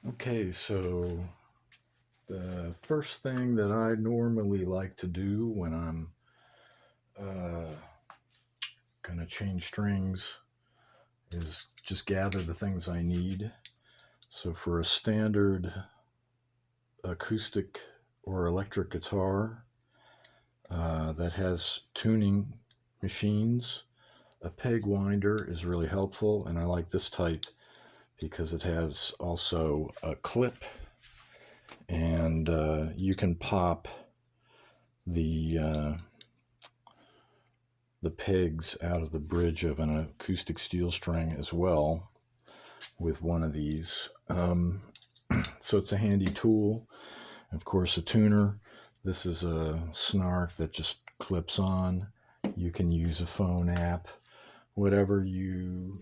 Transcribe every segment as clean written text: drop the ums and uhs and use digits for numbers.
Okay, so the first thing that I normally like to do when I'm going to change strings is just gather the things I need. So for a standard acoustic or electric guitar that has tuning machines, a peg winder is really helpful, and I like this type because it has also a clip, and you can pop the pegs out of the bridge of an acoustic steel string as well with one of these. So it's a handy tool. Of course, a tuner. This is a snark that just clips on. You can use a phone app, whatever you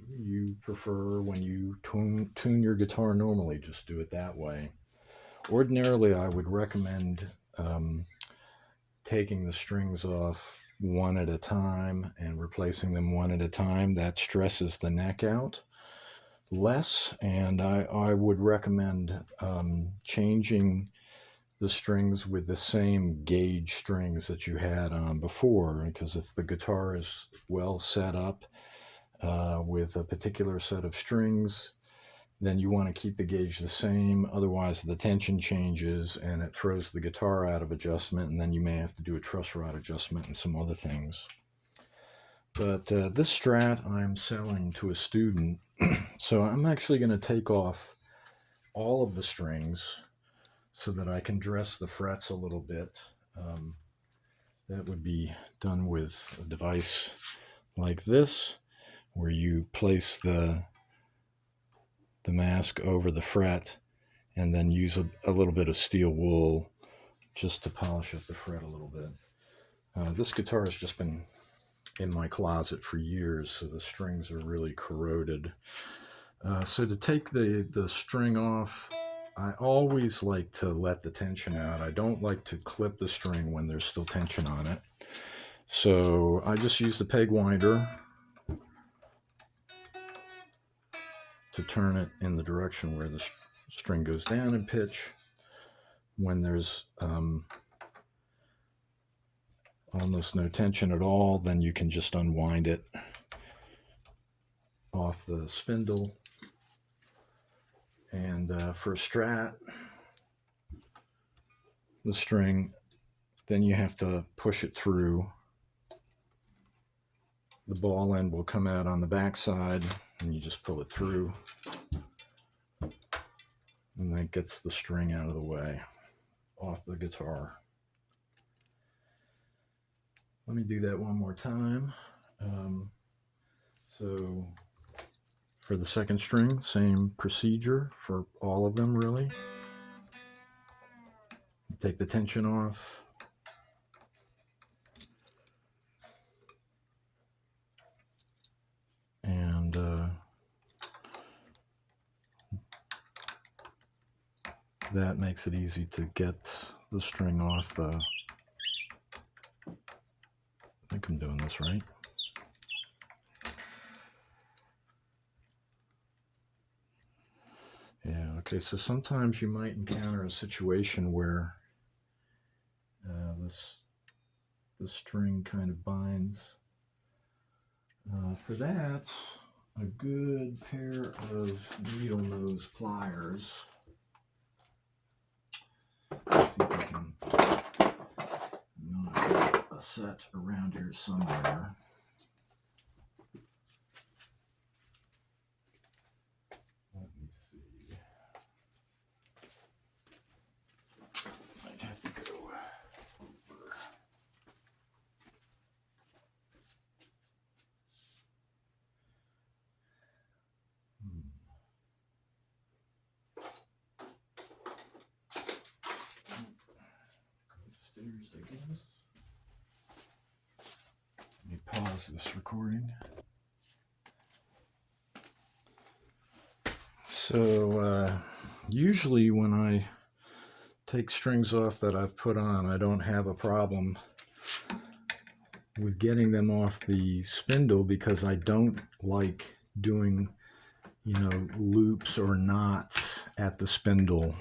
prefer when you tune your guitar normally. Just do it that way. Ordinarily, I would recommend taking the strings off one at a time and replacing them one at a time. That stresses the neck out less, and I would recommend changing the strings with the same gauge strings that you had on before, because if the guitar is well set up with a particular set of strings, then you want to keep the gauge the same. Otherwise, the tension changes and it throws the guitar out of adjustment, and then you may have to do a truss rod adjustment and some other things. But this Strat I'm selling to a student, so I'm actually going to take off all of the strings so that I can dress the frets a little bit. That would be done with a device like this, where you place the mask over the fret and then use a little bit of steel wool just to polish up the fret a little bit. This guitar has just been in my closet for years, so the strings are really corroded. So to take the string off, I always like to let the tension out. I don't like to clip the string when there's still tension on it. So I just use the peg winder to turn it in the direction where the string goes down in pitch. When there's almost no tension at all, then you can just unwind it off the spindle. And for a Strat, the string, then you have to push it through. The ball end will come out on the back side, and you just pull it through, and that gets the string out of the way off the guitar. Let me do that one more time. So for the second string, same procedure for all of them, really. Take the tension off. And that makes it easy to get the string off the... I think I'm doing this right. Yeah, okay, so sometimes you might encounter a situation where the string kind of binds. For that, a good pair of needle nose pliers. Let's see if I can knock a set around here somewhere. Let me see. Might have to go over. Upstairs, I guess. Let me pause this recording. So usually when I take strings off that I've put on, I don't have a problem with getting them off the spindle, because I don't like doing, loops or knots at the spindle.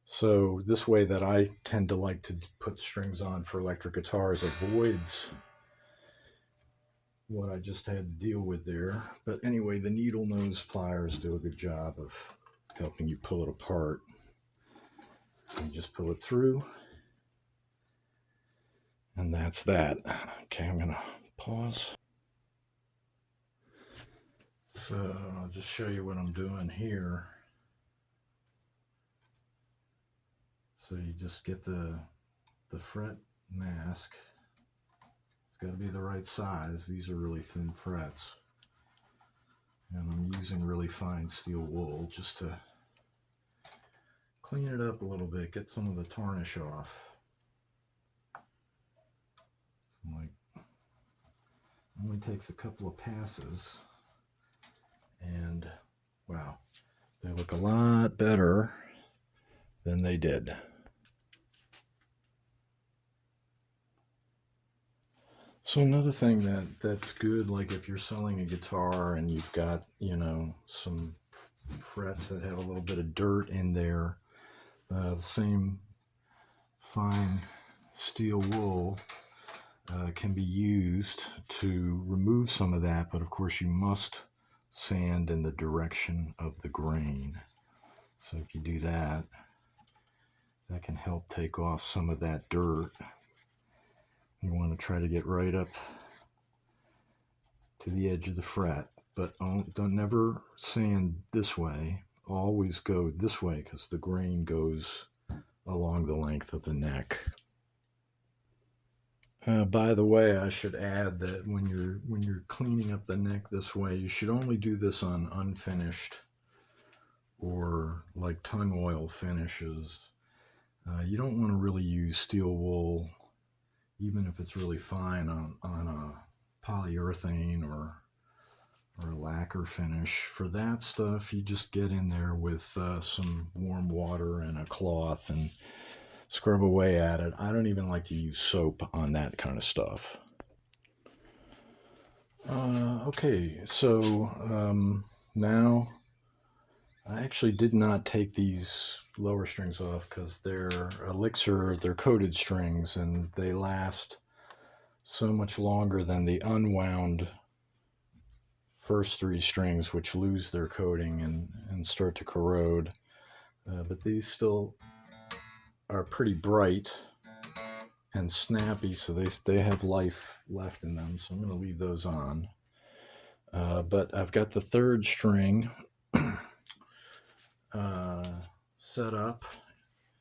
So this way that I tend to like to put strings on for electric guitars avoids what I just had to deal with there. But anyway, the needle nose pliers do a good job of helping you pull it apart. You just pull it through, and that's that. Okay, I'm gonna pause. So I'll just show you what I'm doing here. So you just get the fret mask. It's got to be the right size. These are really thin frets. And I'm using really fine steel wool just to clean it up a little bit, get some of the tarnish off. So like, only takes a couple of passes, and wow, they look a lot better than they did. So another thing that's good, like if you're selling a guitar and you've got, you know, some frets that have a little bit of dirt in there, the same fine steel wool can be used to remove some of that, but of course you must sand in the direction of the grain. So if you do that, that can help take off some of that dirt. You want to try to get right up to the edge of the fret, but don't never sand this way. Always go this way because the grain goes along the length of the neck. By the way, I should add that when you're cleaning up the neck this way, you should only do this on unfinished or like tung oil finishes. You don't want to really use steel wool, even if it's really fine, on a polyurethane or a lacquer finish. For that stuff, you just get in there with some warm water and a cloth and scrub away at it. I don't even like to use soap on that kind of stuff. Okay, so now I actually did not take these lower strings off because they're elixir, they're coated strings, and they last so much longer than the unwound first three strings, which lose their coating and start to corrode. But these still are pretty bright and snappy, so they have life left in them, so I'm going to leave those on. But I've got the third string set up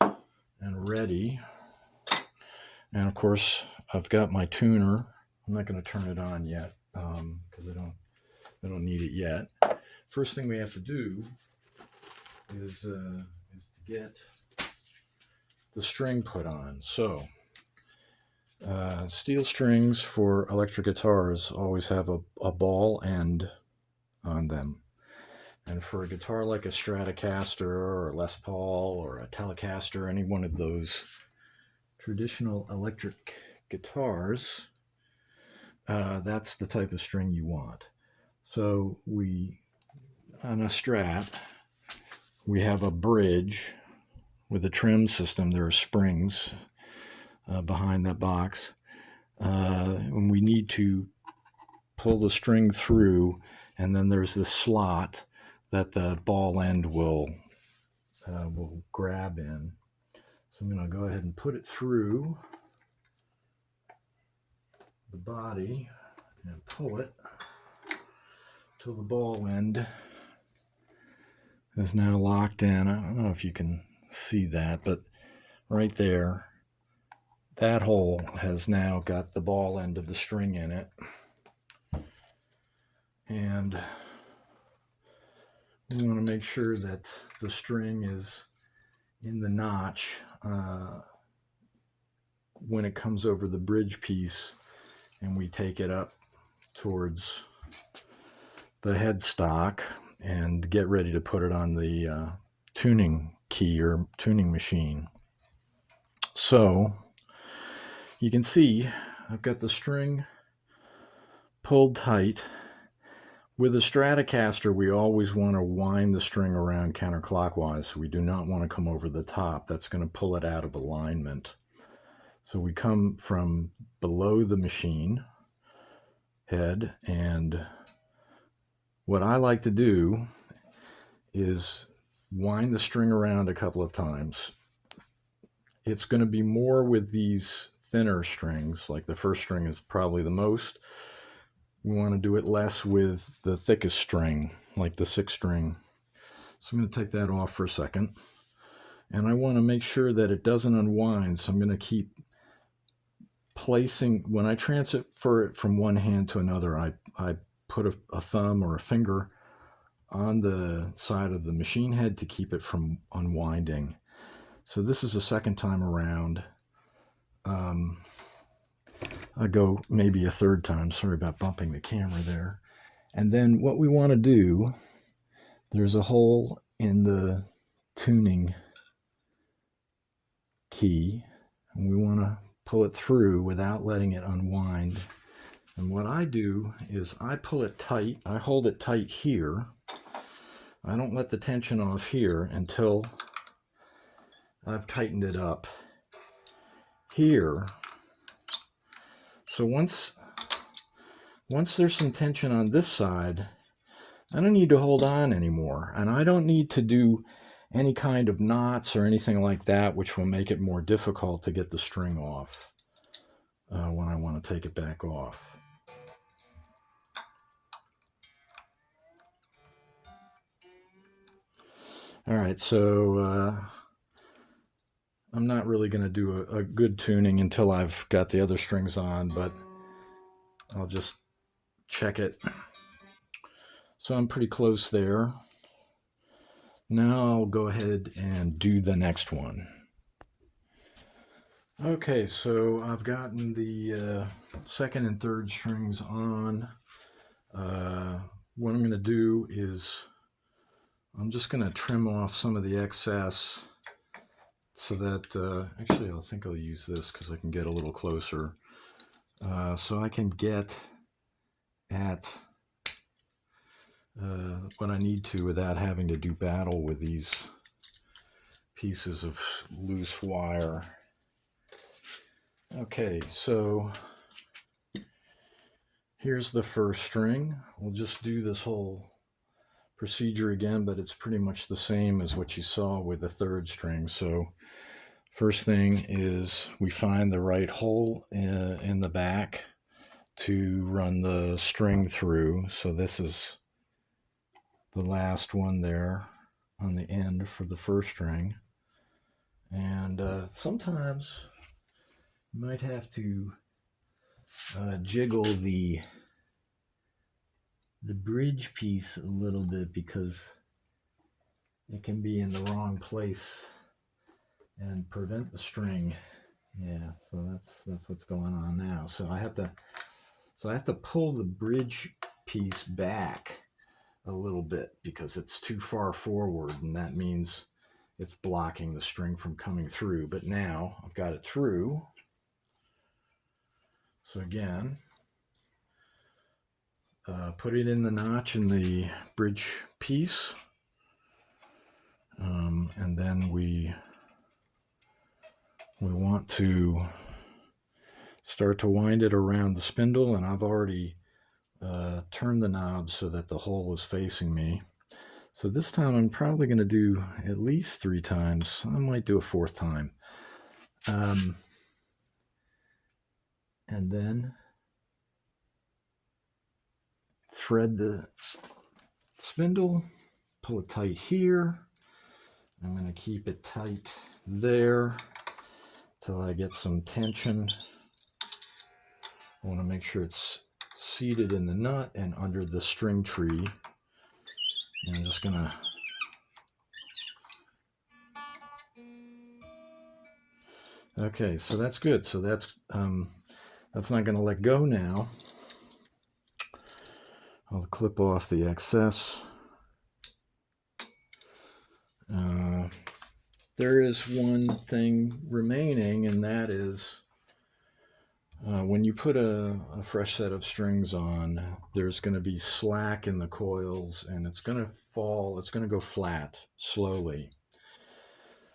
and ready, and of course I've got my tuner. I'm not going to turn it on yet because I don't need it yet. First thing we have to do is to get the string put on. So steel strings for electric guitars always have a ball end on them. And for a guitar like a Stratocaster or a Les Paul or a Telecaster, any one of those traditional electric guitars, that's the type of string you want. So on a Strat, we have a bridge with a trim system. There are springs behind that box. When we need to pull the string through, and then there's this slot that the ball end will grab in. So I'm going to go ahead and put it through the body and pull it till the ball end is now locked in. I don't know if you can see that, but right there, that hole has now got the ball end of the string in it. And we want to make sure that the string is in the notch when it comes over the bridge piece and we take it up towards the headstock and get ready to put it on the tuning key or tuning machine. So you can see I've got the string pulled tight With a Stratocaster, we always want to wind the string around counterclockwise. So we do not want to come over the top. That's going to pull it out of alignment. So we come from below the machine head, and what I like to do is wind the string around a couple of times. It's going to be more with these thinner strings, like the first string is probably the most. We want to do it less with the thickest string, like the 6th string. So I'm going to take that off for a second. And I want to make sure that it doesn't unwind, so I'm going to keep placing, when I transfer it from one hand to another, I put a thumb or a finger on the side of the machine head to keep it from unwinding. So this is the second time around. I go maybe a third time. Sorry about bumping the camera there. And then what we want to do, there's a hole in the tuning key, and we want to pull it through without letting it unwind. And what I do is I pull it tight. I hold it tight here. I don't let the tension off here until I've tightened it up here. So once there's some tension on this side, I don't need to hold on anymore. And I don't need to do any kind of knots or anything like that, which will make it more difficult to get the string off when I want to take it back off. All right, so I'm not really going to do a good tuning until I've got the other strings on, but I'll just check it. So I'm pretty close there. Now I'll go ahead and do the next one. Okay, so I've gotten the 2nd and 3rd strings on. What I'm going to do is I'm just going to trim off some of the excess so that, actually I think I'll use this because I can get a little closer. So I can get at what I need to without having to do battle with these pieces of loose wire. Okay, so here's the 1st string. We'll just do this whole procedure again, but it's pretty much the same as what you saw with the 3rd string. So first thing is we find the right hole in the back to run the string through. So this is the last one there on the end for the 1st string. And sometimes you might have to jiggle the bridge piece a little bit because it can be in the wrong place and prevent the string. Yeah, so that's what's going on now. So I have to pull the bridge piece back a little bit because it's too far forward, and that means it's blocking the string from coming through. But now I've got it through. So again, put it in the notch in the bridge piece, and then we want to start to wind it around the spindle, and I've already turned the knob so that the hole is facing me. So this time I'm probably going to do at least 3 times. I might do a 4th time. And then thread the spindle, pull it tight here. I'm going to keep it tight there till I get some tension. I want to make sure it's seated in the nut and under the string tree. And I'm just going to okay, so that's good. So that's not going to let go now. I'll clip off the excess. There is one thing remaining, and that is When you put a fresh set of strings on, there's going to be slack in the coils and it's going to fall, it's going to go flat slowly.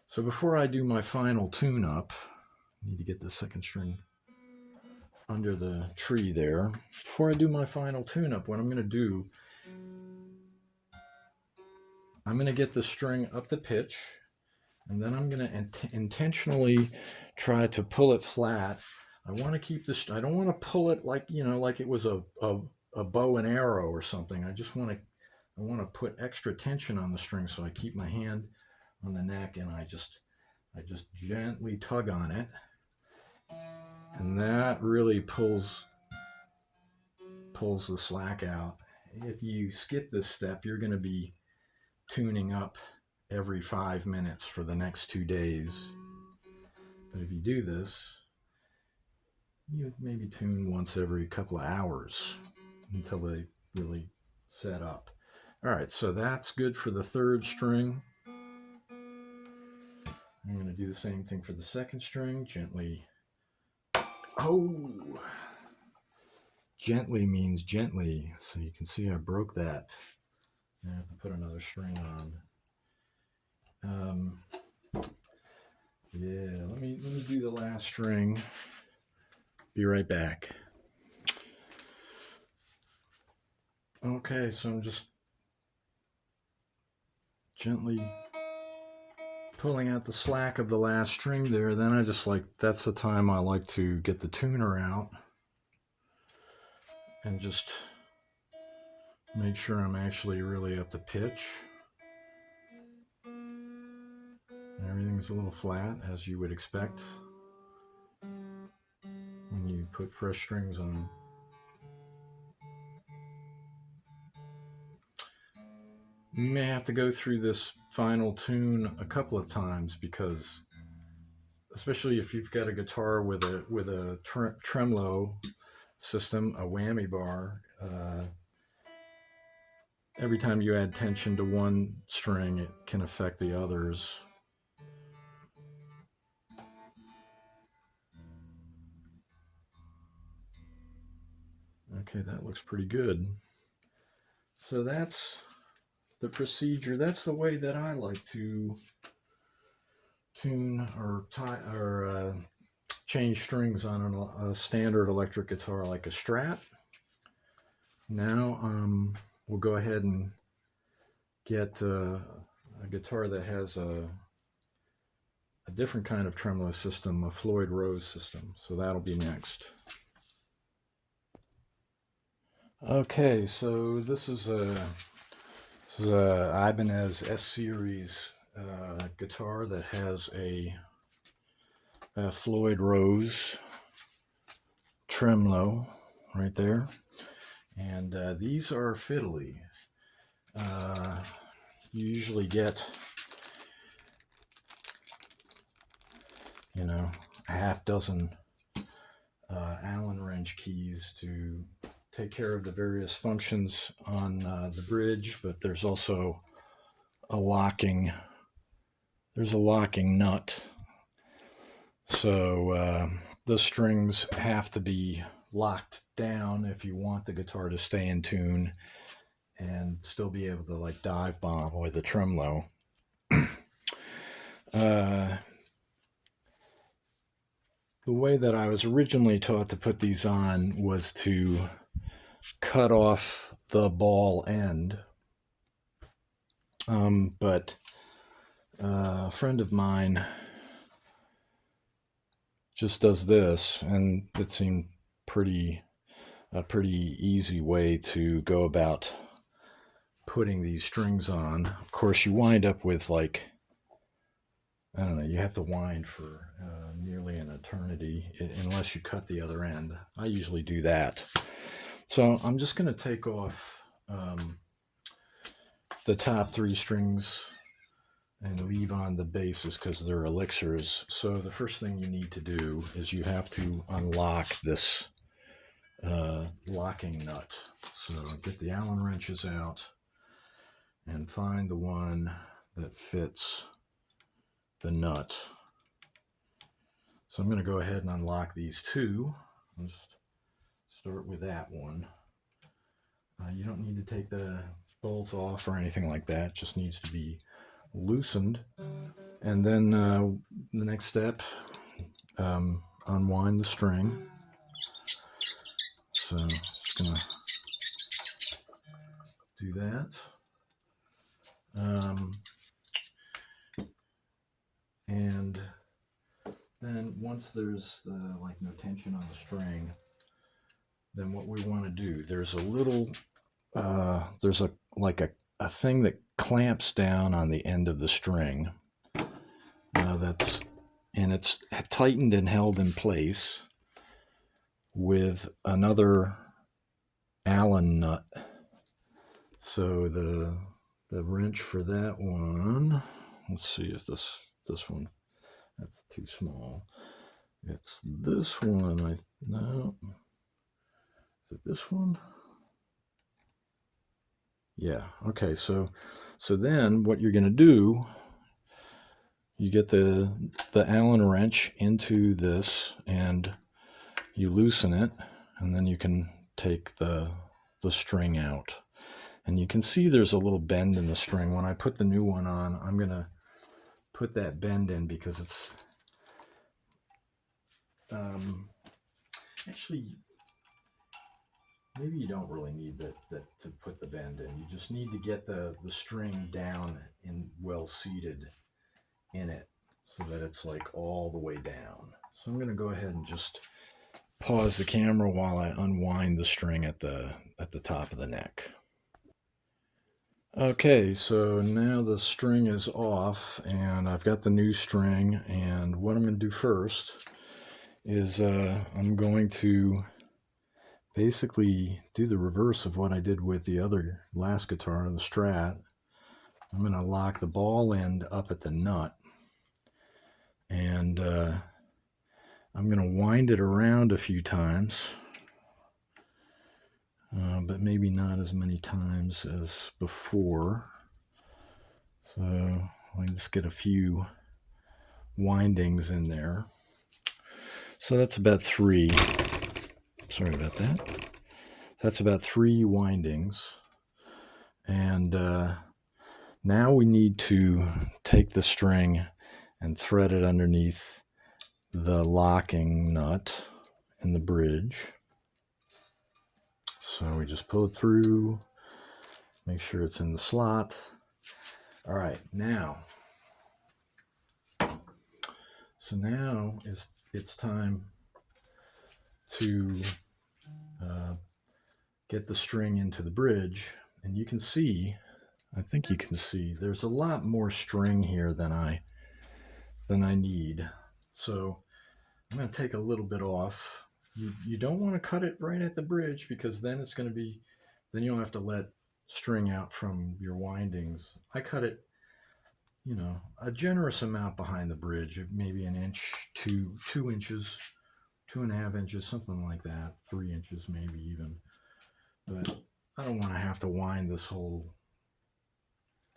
So before I do my final tune-up, I need to get the second string under the tree there. Before I do my final tune-up, what I'm going to do, I'm going to get the string up to pitch, and then I'm going to intentionally try to pull it flat. I want to keep this, I don't want to pull it like, you know, like it was a bow and arrow or something. I want to put extra tension on the string, so I keep my hand on the neck and I just gently tug on it. And that really pulls the slack out. If you skip this step, you're going to be tuning up every 5 minutes for the next 2 days. But if you do this, you maybe tune once every couple of hours until they really set up. All right, so that's good for the third string. I'm going to do the same thing for the second string. Gently. Oh! Gently means gently. So you can see I broke that. I have to put another string on. Yeah, let me do the last string. Be right back. Okay, so I'm just gently pulling out the slack of the last string there. Then that's the time I like to get the tuner out and just make sure I'm actually really up to pitch. Everything's a little flat, as you would expect when you put fresh strings on. You may have to go through this final tune a couple of times, because especially if you've got a guitar with a tremolo system, a whammy bar, every time you add tension to one string, it can affect the others. Okay, that looks pretty good. So that's the procedure. That's the way that I like to tune or change strings on a standard electric guitar like a Strat. Now we'll go ahead and get a guitar that has a different kind of tremolo system, a Floyd Rose system. So that'll be next. Okay, so this is a Ibanez S Series guitar that has a Floyd Rose tremolo right there, and these are fiddly. You usually get, a half dozen Allen wrench keys to take care of the various functions on the bridge, but there's also a locking nut. So the strings have to be locked down if you want the guitar to stay in tune and still be able to dive bomb with the tremolo. The way that I was originally taught to put these on was to cut off the ball end. But a friend of mine just does this, and it seemed a pretty easy way to go about putting these strings on. Of course, you wind up with I don't know, you have to wind for nearly an eternity unless you cut the other end. I usually do that. So I'm just going to take off the top 3 strings and leave on the basses because they're elixirs. So the first thing you need to do is you have to unlock this locking nut. So get the Allen wrenches out and find the one that fits the nut. So I'm going to go ahead and unlock these 2. I'll just start with that one. You don't need to take the bolts off or anything like that. It just needs to be loosened. And then the next step, unwind the string. So just gonna do that. And then once there's like no tension on the string, then what we want to do, there's a little, there's a thing that clamps down on the end of the string. It's tightened and held in place with another Allen nut. So the wrench for that one, let's see if this one, that's too small. It's this one. No. Is it this one? Yeah. Okay. So then what you're going to do, you get the Allen wrench into this and you loosen it, and then you can take the string out. And you can see there's a little bend in the string. When I put the new one on, I'm going to put that bend in because it's actually, maybe you don't really need that to put the bend in. You just need to get the string down and well seated in it so that it's like all the way down. So I'm going to go ahead and just pause the camera while I unwind the string at the top of the neck. Okay, so now the string is off and I've got the new string, and what I'm going to do first is I'm going to basically do the reverse of what I did with the other last guitar, the Strat. I'm going to lock the ball end up at the nut, and I'm going to wind it around a few times, but maybe not as many times as before. So I just get a few windings in there. So that's about 3. Sorry about that. That's about 3 windings. And now we need to take the string and thread it underneath the locking nut in the bridge. So we just pull it through, make sure it's in the slot. All right, now it's time to get the string into the bridge, and you can see, I think you can see, there's a lot more string here than I need. So I'm going to take a little bit off. You don't want to cut it right at the bridge, because then it's going to be, then you'll have to let string out from your windings. I cut it, a generous amount behind the bridge, maybe an inch, 2 inches, 2.5 inches, something like that, 3 inches maybe even. But I don't want to have to wind this whole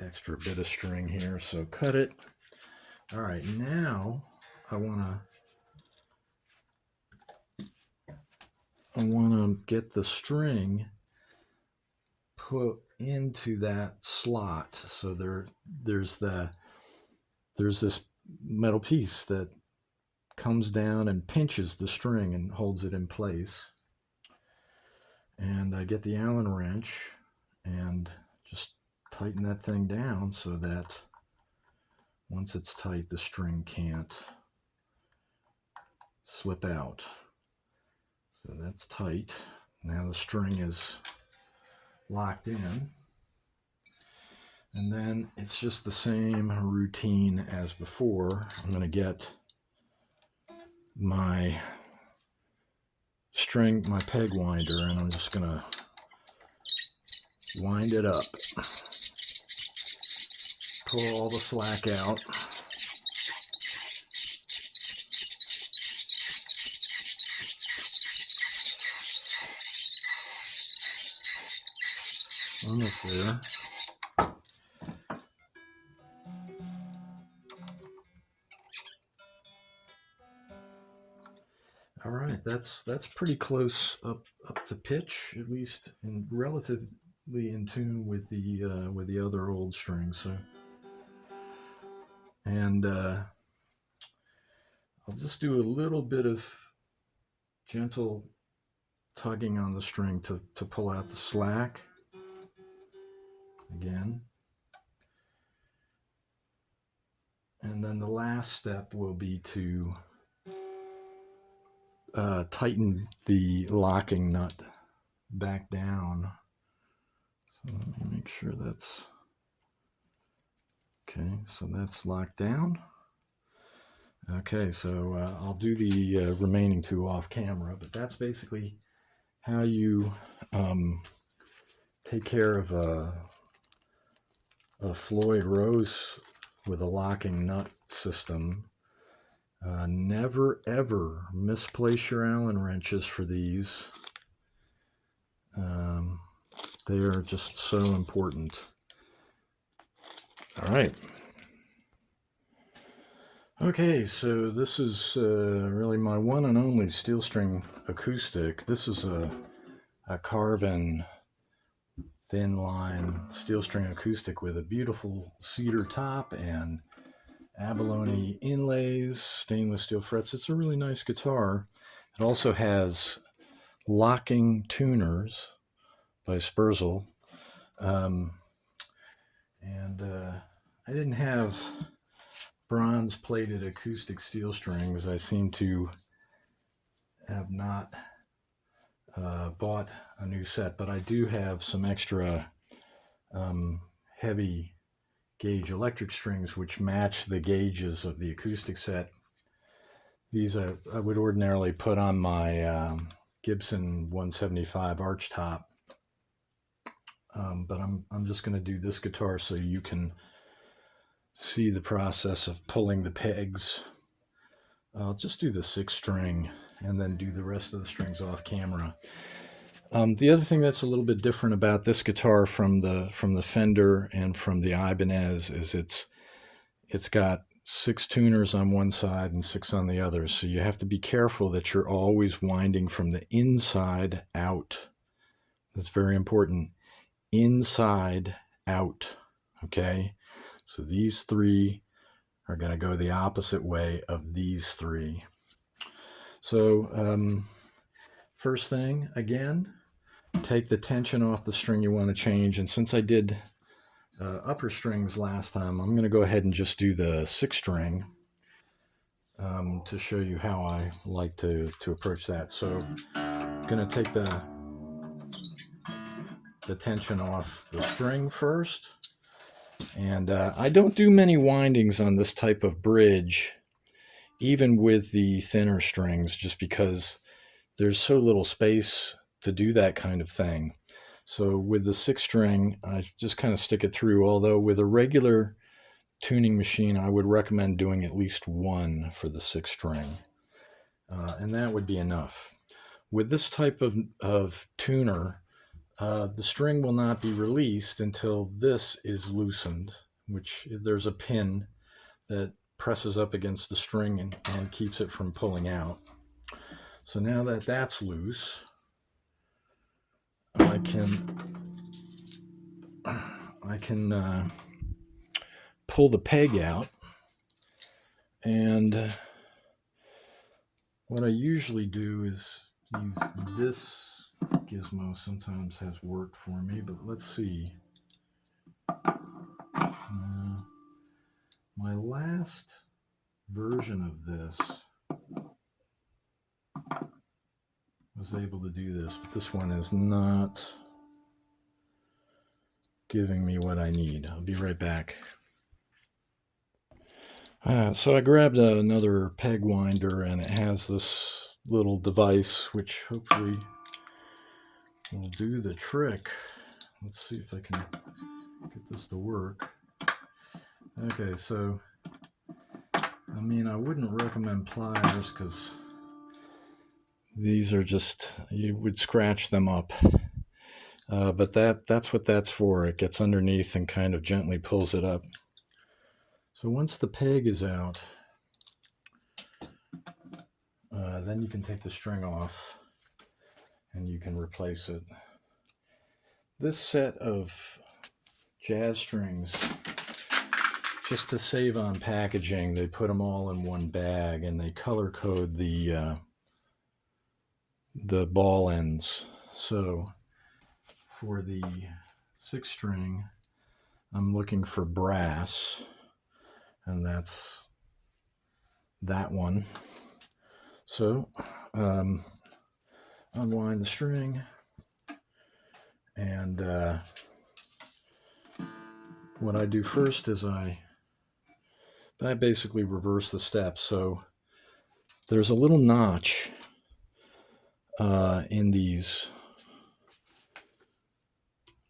extra bit of string here, so cut it. All right, now I want to get the string put into that slot. So there's this metal piece that comes down and pinches the string and holds it in place. And I get the Allen wrench and just tighten that thing down so that once it's tight, the string can't slip out. So that's tight. Now the string is locked in. And then it's just the same routine as before. I'm going to get my peg winder, and I'm just going to wind it up. Pull all the slack out. Almost there. All right, that's pretty close up to pitch, at least, and relatively in tune with the other old strings. So, and I'll just do a little bit of gentle tugging on the string to pull out the slack again. And then the last step will be to tighten the locking nut back down. So let me make sure that's okay. So that's locked down. Okay, so I'll do the remaining two off camera, but that's basically how you take care of a Floyd Rose with a locking nut system. Never ever misplace your Allen wrenches for these. They are just so important. All right. Okay, so this is really my one and only steel string acoustic. This is a Carvin thin line steel string acoustic with a beautiful cedar top and abalone inlays, stainless steel frets. It's a really nice guitar. It also has locking tuners by Spurzl. And I didn't have bronze plated acoustic steel strings. I seem to have not bought a new set, but I do have some extra heavy gauge electric strings which match the gauges of the acoustic set. These I would ordinarily put on my Gibson 175 arch top, but I'm just going to do this guitar so you can see the process of pulling the pegs. I'll just do the 6 string and then do the rest of the strings off camera. The other thing that's a little bit different about this guitar from the Fender and from the Ibanez is it's got 6 tuners on one side and 6 on the other. So you have to be careful that you're always winding from the inside out. That's very important. Inside out. Okay? So these 3 are going to go the opposite way of these 3. So first thing, again, take the tension off the string you want to change. And since I did upper strings last time, I'm going to go ahead and just do the 6 string to show you how I like to approach that. So I'm going to take the tension off the string first. And I don't do many windings on this type of bridge, even with the thinner strings, just because there's so little space to do that kind of thing. So with the 6 string, I just kind of stick it through, although with a regular tuning machine, I would recommend doing at least 1 for the 6 string, and that would be enough. With this type of tuner, the string will not be released until this is loosened, which there's a pin that presses up against the string and keeps it from pulling out. So now that that's loose, I can pull the peg out, and what I usually do is use this gizmo. Sometimes has worked for me, but let's see. My last version of this was able to do this, but this one is not giving me what I need. I'll be right back. So I grabbed another peg winder, and it has this little device which hopefully will do the trick. Let's see if I can get this to work. Okay, so I mean, I wouldn't recommend pliers because these are just, you would scratch them up. But that's what that's for. It gets underneath and kind of gently pulls it up. So once the peg is out, then you can take the string off and you can replace it. This set of jazz strings, just to save on packaging, they put them all in one bag and they color code the ball ends. So for the 6 string, I'm looking for brass, and that's that one. So unwind the string, and what I do first is I basically reverse the steps. So there's a little notch in these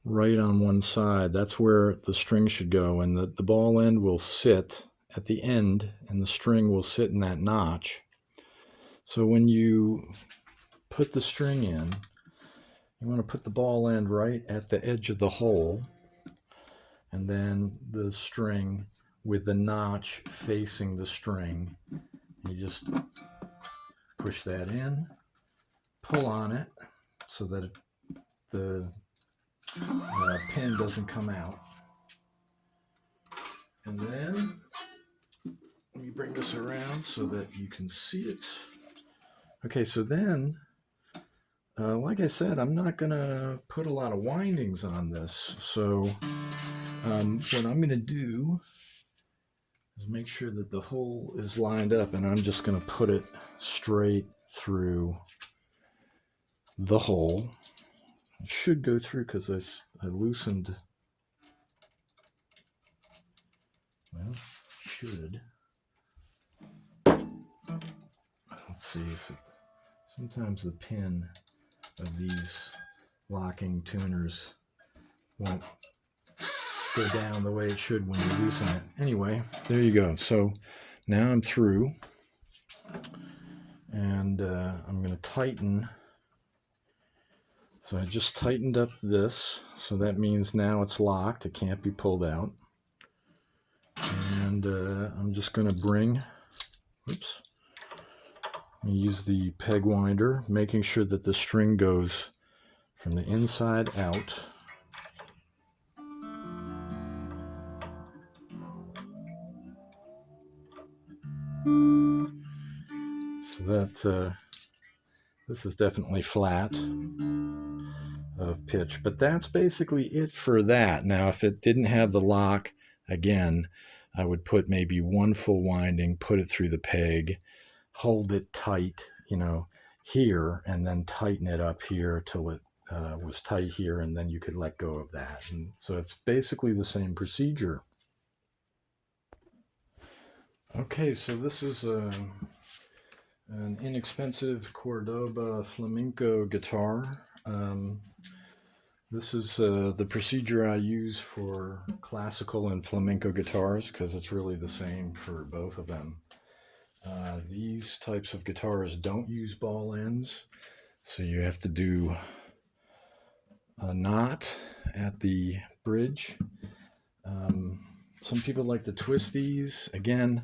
right on one side. That's where the string should go, and the ball end will sit at the end and the string will sit in that notch. So when you put the string in, you want to put the ball end right at the edge of the hole, and then the string with the notch facing the string. You just push that in, pull on it so that the pin doesn't come out. And then you bring this around so that you can see it. Okay, so then, like I said, I'm not going to put a lot of windings on this. So what I'm going to do is make sure that the hole is lined up, and I'm just going to put it straight through the hole. It should go through because I loosened. Well, should. Let's see if sometimes the pin of these locking tuners won't go down the way it should when you loosen it. Anyway, there you go. So now I'm through, and I'm going to tighten. So I just tightened up this, so that means now it's locked. It can't be pulled out. And I'm just going to bring, use the peg winder, making sure that the string goes from the inside out. So that this is definitely flat of pitch, but that's basically it for that. Now, if it didn't have the lock, again, I would put maybe one full winding, put it through the peg, hold it tight, here, and then tighten it up here till it was tight here, and then you could let go of that. And so it's basically the same procedure. Okay, so this is an inexpensive Cordoba flamenco guitar. This is the procedure I use for classical and flamenco guitars because it's really the same for both of them. These types of guitars don't use ball ends, so you have to do a knot at the bridge. Some people like to twist these. Again,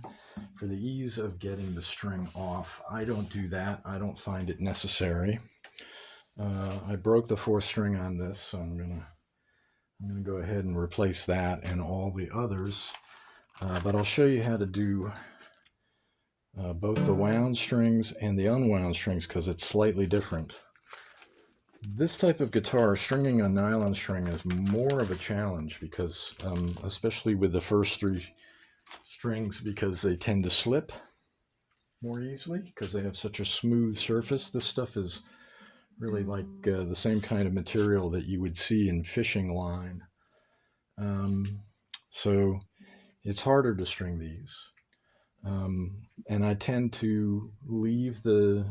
for the ease of getting the string off, I don't do that. I don't find it necessary. I broke the 4th string on this, so I'm gonna go ahead and replace that and all the others. But I'll show you how to do both the wound strings and the unwound strings because it's slightly different. This type of guitar, stringing a nylon string, is more of a challenge because, especially with the first 3 strings, because they tend to slip more easily because they have such a smooth surface. This stuff is really like the same kind of material that you would see in fishing line. So it's harder to string these. And I tend to leave the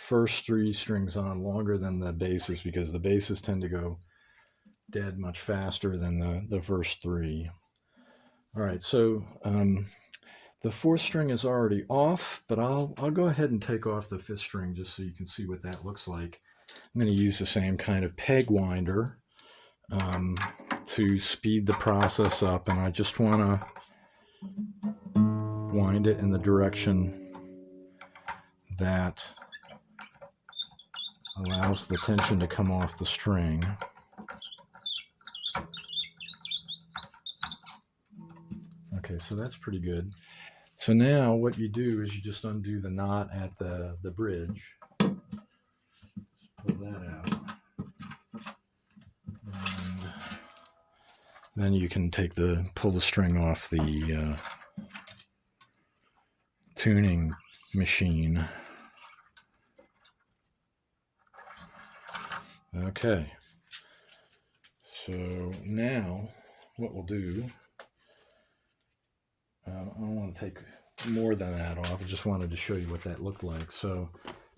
first 3 strings on longer than the basses because the basses tend to go dead much faster than the first 3. All right, so the 4th string is already off, but I'll go ahead and take off the 5th string just so you can see what that looks like. I'm going to use the same kind of peg winder to speed the process up, and I just want to wind it in the direction that allows the tension to come off the string. Okay, so that's pretty good. So now what you do is you just undo the knot at the bridge. Just pull that out. And then you can pull the string off the tuning machine. Okay. So now what we'll do, I don't want to take more than that off. I just wanted to show you what that looked like. So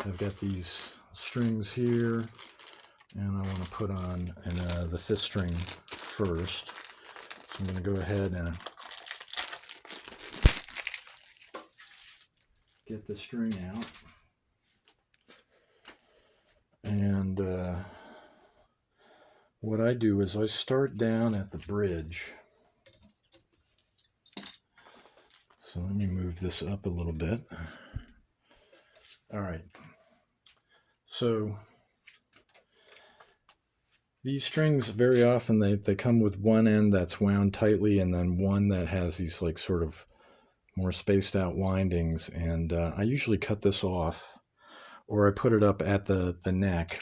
I've got these strings here, and I want to put on the fifth string first. So I'm going to go ahead and get the string out. And what I do is I start down at the bridge. So let me move this up a little bit. All right. So these strings, very often they come with one end that's wound tightly and then one that has these like sort of more spaced out windings. And I usually cut this off, or I put it up at the neck.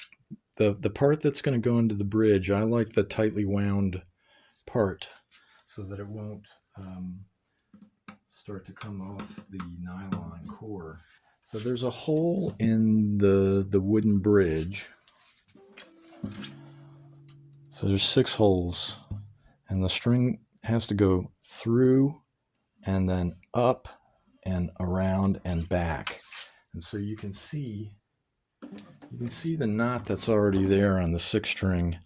The part that's going to go into the bridge, I like the tightly wound part so that it won't start to come off the nylon core. So there's a hole in the wooden bridge. So there's 6 holes, and the string has to go through and then up and around and back. And so you can see the knot that's already there on the 6th string.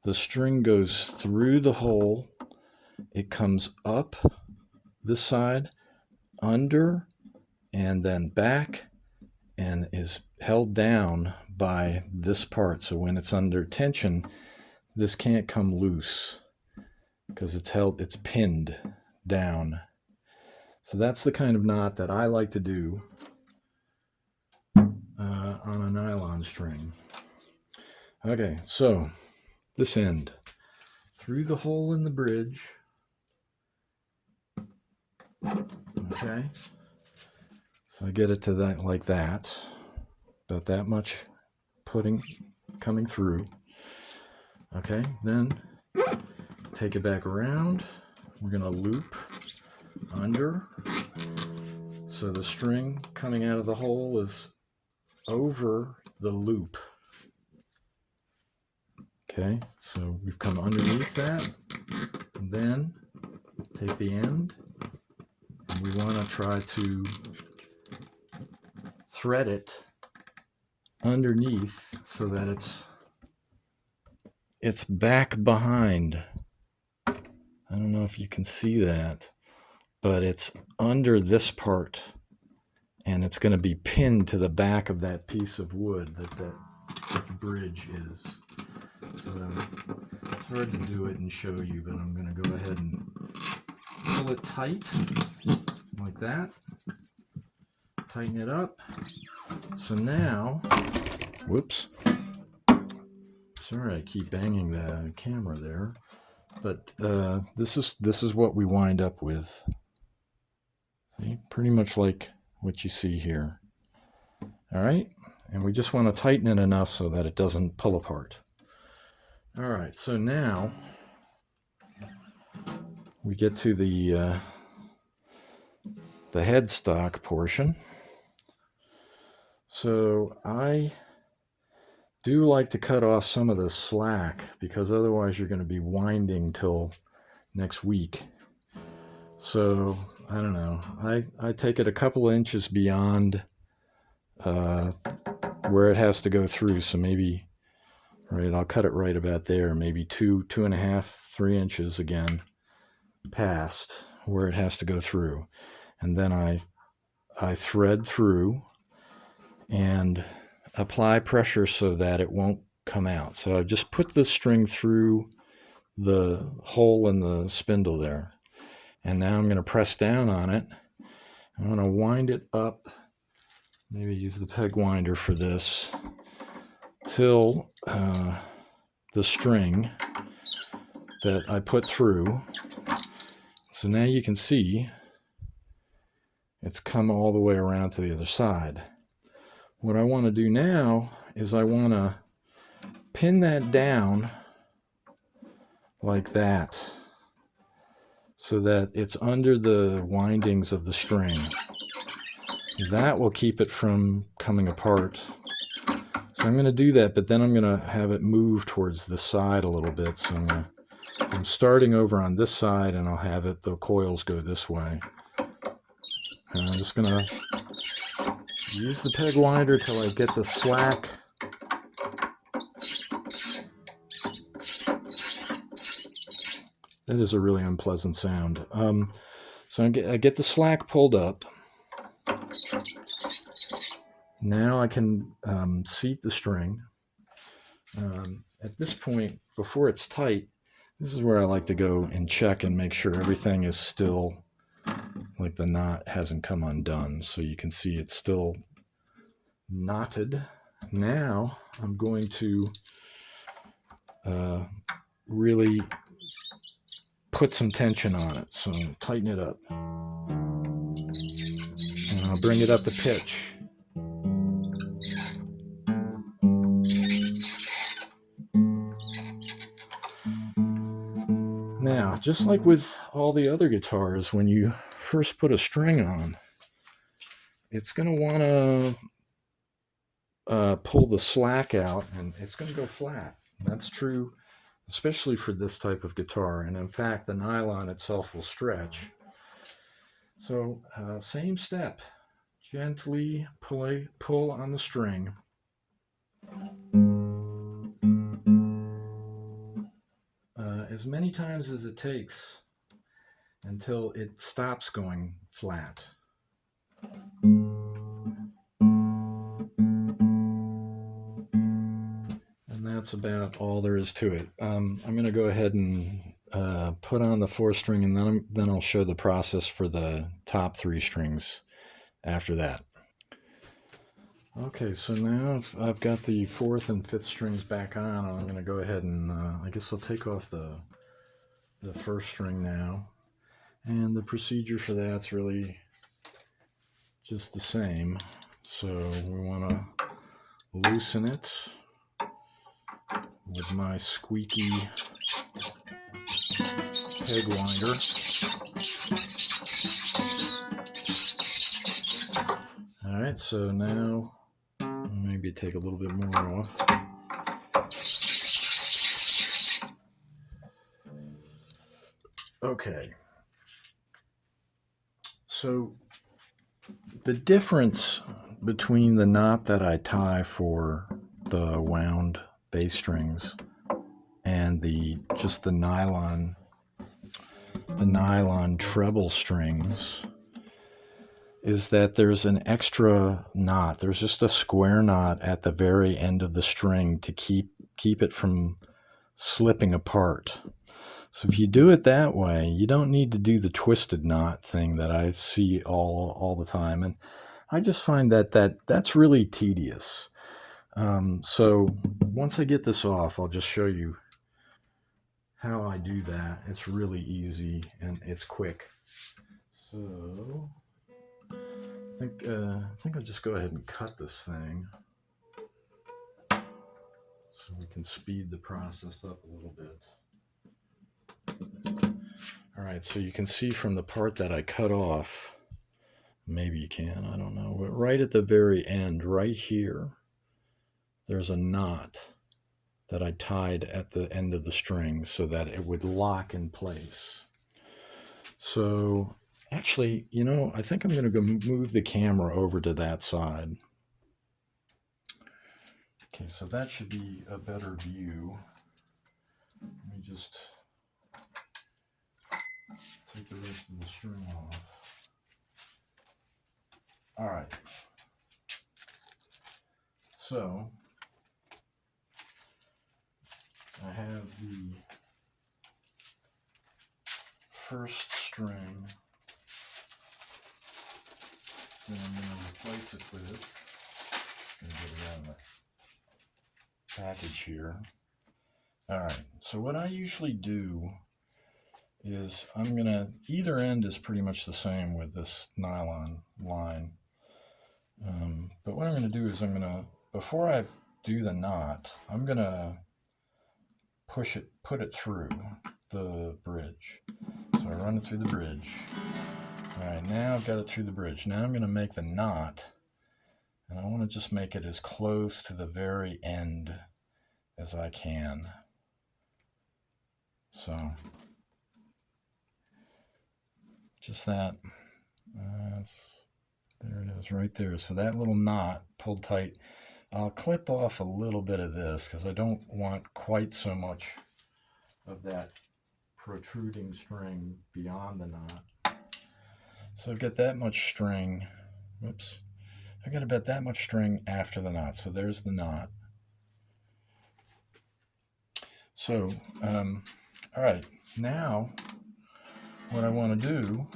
The string goes through the hole, it comes up this side, under, and then back, and is held down by this part. So when it's under tension, this can't come loose because it's pinned down. So that's the kind of knot that I like to do on a nylon string. Okay, so this end, through the hole in the bridge. Okay, so I get it to that like that, about that much coming through. Okay, then take it back around. We're gonna loop under, so the string coming out of the hole is over the loop. Okay, so we've come underneath that, and then take the end, and we want to try to thread it underneath so that it's back behind. I don't know if you can see that, but it's under this part, and it's going to be pinned to the back of that piece of wood that the bridge is. So it's hard to do it and show you, but I'm going to go ahead and pull it tight like that. Tighten it up. So now, whoops. Sorry, I keep banging the camera there, but this is what we wind up with. See, pretty much like what you see here. All right, and we just want to tighten it enough so that it doesn't pull apart. All right, so now we get to the headstock portion. So I do like to cut off some of the slack, because otherwise you're going to be winding till next week. So I don't know, I take it a couple of inches beyond where it has to go through. So maybe, right, I'll cut it right about there, maybe 2.5, 3 inches again past where it has to go through. And then I thread through and apply pressure so that it won't come out. So I just put the string through the hole in the spindle there, and now I'm going to press down on it. I'm going to wind it up maybe use the peg winder for this, till the string that I put through. So now you can see it's come all the way around to the other side. What I want to do now is I want to pin that down like that, so that it's under the windings of the string. That will keep it from coming apart. So I'm going to do that, but then I'm going to have it move towards the side a little bit. So I'm starting over on this side, and I'll have the coils go this way. And I'm just going to use the peg winder till I get the slack. That is a really unpleasant sound. So I get the slack pulled up. Now I can seat the string. At this point, before it's tight, this is where I like to go and check and make sure everything is still, like the knot hasn't come undone. So you can see it's still knotted. Now I'm going to really put some tension on it. So tighten it up. And I'll bring it up to pitch. Now, just like with all the other guitars, when you first put a string on, it's going to want to pull the slack out, and it's going to go flat. That's true, especially for this type of guitar. And in fact, the nylon itself will stretch. So same step. Gently pull on the string. As many times as it takes until it stops going flat. And that's about all there is to it. I'm going to go ahead and put on the 4th string, and then I'll show the process for the top 3 strings after that. Okay, so now I've got the 4th and 5th strings back on, and I'm going to go ahead and I guess I'll take off the 1st string now. And the procedure for that's really just the same. So we want to loosen it with my squeaky peg winder. All right, so now maybe take a little bit more off. Okay. So the difference between the knot that I tie for the wound bass strings and just the nylon treble strings is that there's an extra knot. There's just a square knot at the very end of the string to keep it from slipping apart. So if you do it that way, you don't need to do the twisted knot thing that I see all the time. And I just find that's really tedious. So once I get this off, I'll just show you how I do that. It's really easy and it's quick. So I think I'll just go ahead and cut this thing so we can speed the process up a little bit. All right, so you can see from the part that I cut off, maybe you can, I don't know, but right at the very end, right here, there's a knot that I tied at the end of the string so that it would lock in place. So actually, I think I'm going to go move the camera over to that side. Okay, so that should be a better view. Let me just take the rest of the string off. All right. So I have the 1st string that I'm going to replace it with. I'm going to get it out of the package here. Alright, so what I usually do is I'm going to, either end is pretty much the same with this nylon line. But what I'm going to do is I'm going to, before I do the knot, I'm going to put it through the bridge. So I run it through the bridge. Alright, now I've got it through the bridge. Now I'm going to make the knot, and I want to just make it as close to the very end as I can. So, just that. There it is right there. So that little knot pulled tight. I'll clip off a little bit of this because I don't want quite so much of that protruding string beyond the knot. So I've got that much string. Whoops. I've got about that much string after the knot. So there's the knot. So, all right. Now, what I want to do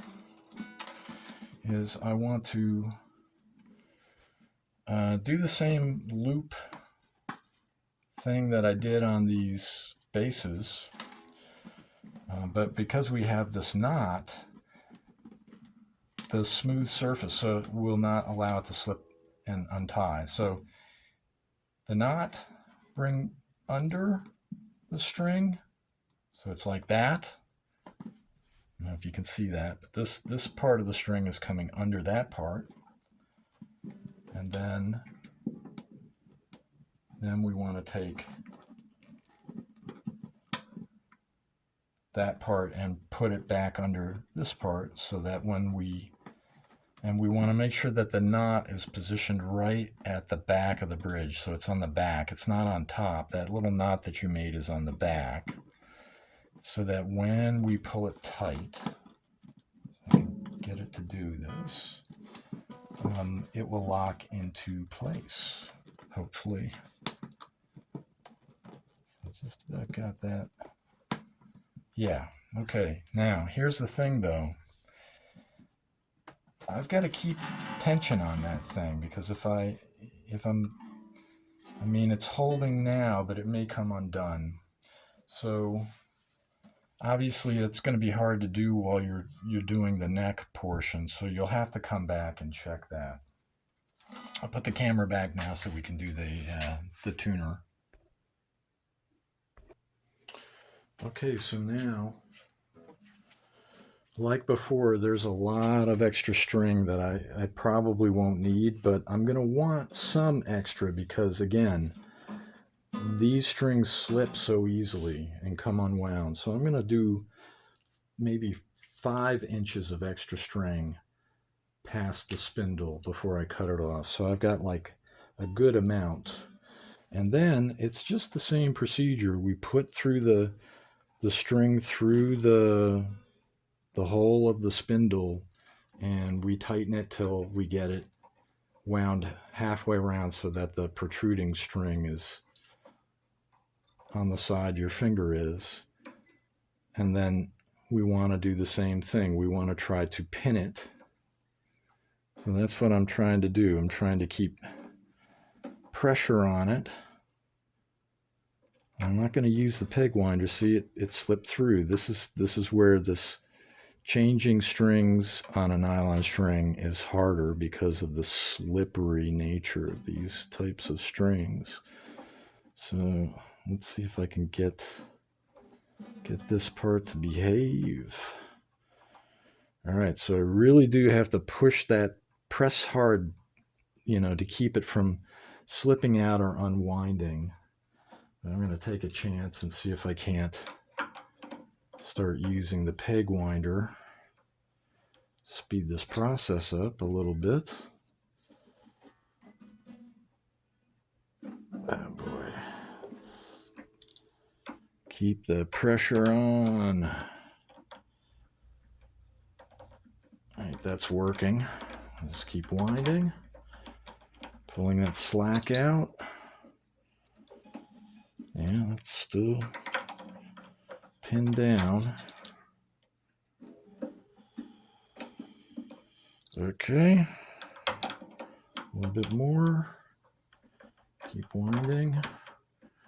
is I want to do the same loop thing that I did on these basses, but because we have this knot, the smooth surface so it will not allow it to slip and untie. So the knot, bring under the string, so it's like that. I don't know if you can see that, but this part of the string is coming under that part. And then we want to take that part and put it back under this part so that when we want to make sure that the knot is positioned right at the back of the bridge. So it's on the back. It's not on top. That little knot that you made is on the back. So that when we pull it tight, I can get it to do this, it will lock into place, hopefully. So just got that. Yeah, okay. Now, here's the thing, though. I've got to keep tension on that thing because I mean, it's holding now, but it may come undone. So obviously it's going to be hard to do while you're doing the neck portion, so you'll have to come back and check that. I'll put the camera back now so we can do the tuner. Okay, so now, like before, there's a lot of extra string that I probably won't need, but I'm going to want some extra because, again, these strings slip so easily and come unwound. So I'm going to do maybe 5 inches of extra string past the spindle before I cut it off. So I've got like a good amount. And then it's just the same procedure. We put through the string through the hole of the spindle, and we tighten it till we get it wound halfway around so that the protruding string is on the side your finger is. And then we want to do the same thing. We want to try to pin it. So that's what I'm trying to do. I'm trying to keep pressure on it. I'm not going to use the peg winder. See, it slipped through. This is where this changing strings on a nylon string is harder because of the slippery nature of these types of strings. So let's see if I can get this part to behave. All right, so I really do have to press hard, to keep it from slipping out or unwinding. But I'm going to take a chance and see if I can't start using the peg winder. Speed this process up a little bit. Oh boy. Let's keep the pressure on. All right, that's working. Just keep winding. Pulling that slack out. Yeah, it's still pinned down. Okay. little bit more. Keep winding.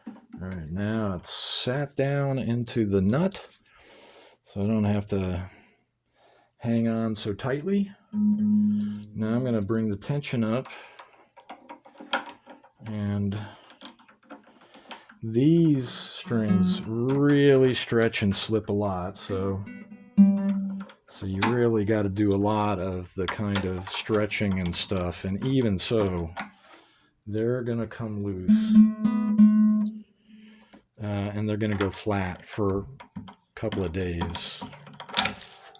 All right, now it's sat down into the nut, so I don't have to hang on so tightly. Now I'm going to bring the tension up, and these strings really stretch and slip a lot, so you really got to do a lot of the kind of stretching and stuff, and even so, they're going to come loose, and they're going to go flat for a couple of days.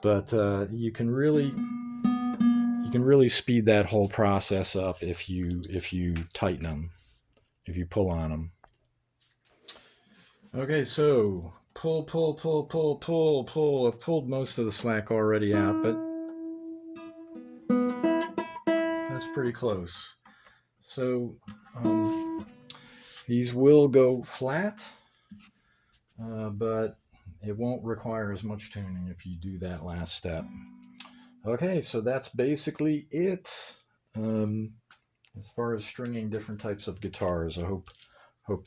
But you can really speed that whole process up if you tighten them, if you pull on them. Okay, so pull. I've pulled most of the slack already out, but that's pretty close. So these will go flat, but it won't require as much tuning if you do that last step. Okay, so that's basically it. As far as stringing different types of guitars, I hope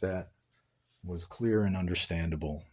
that was clear and understandable.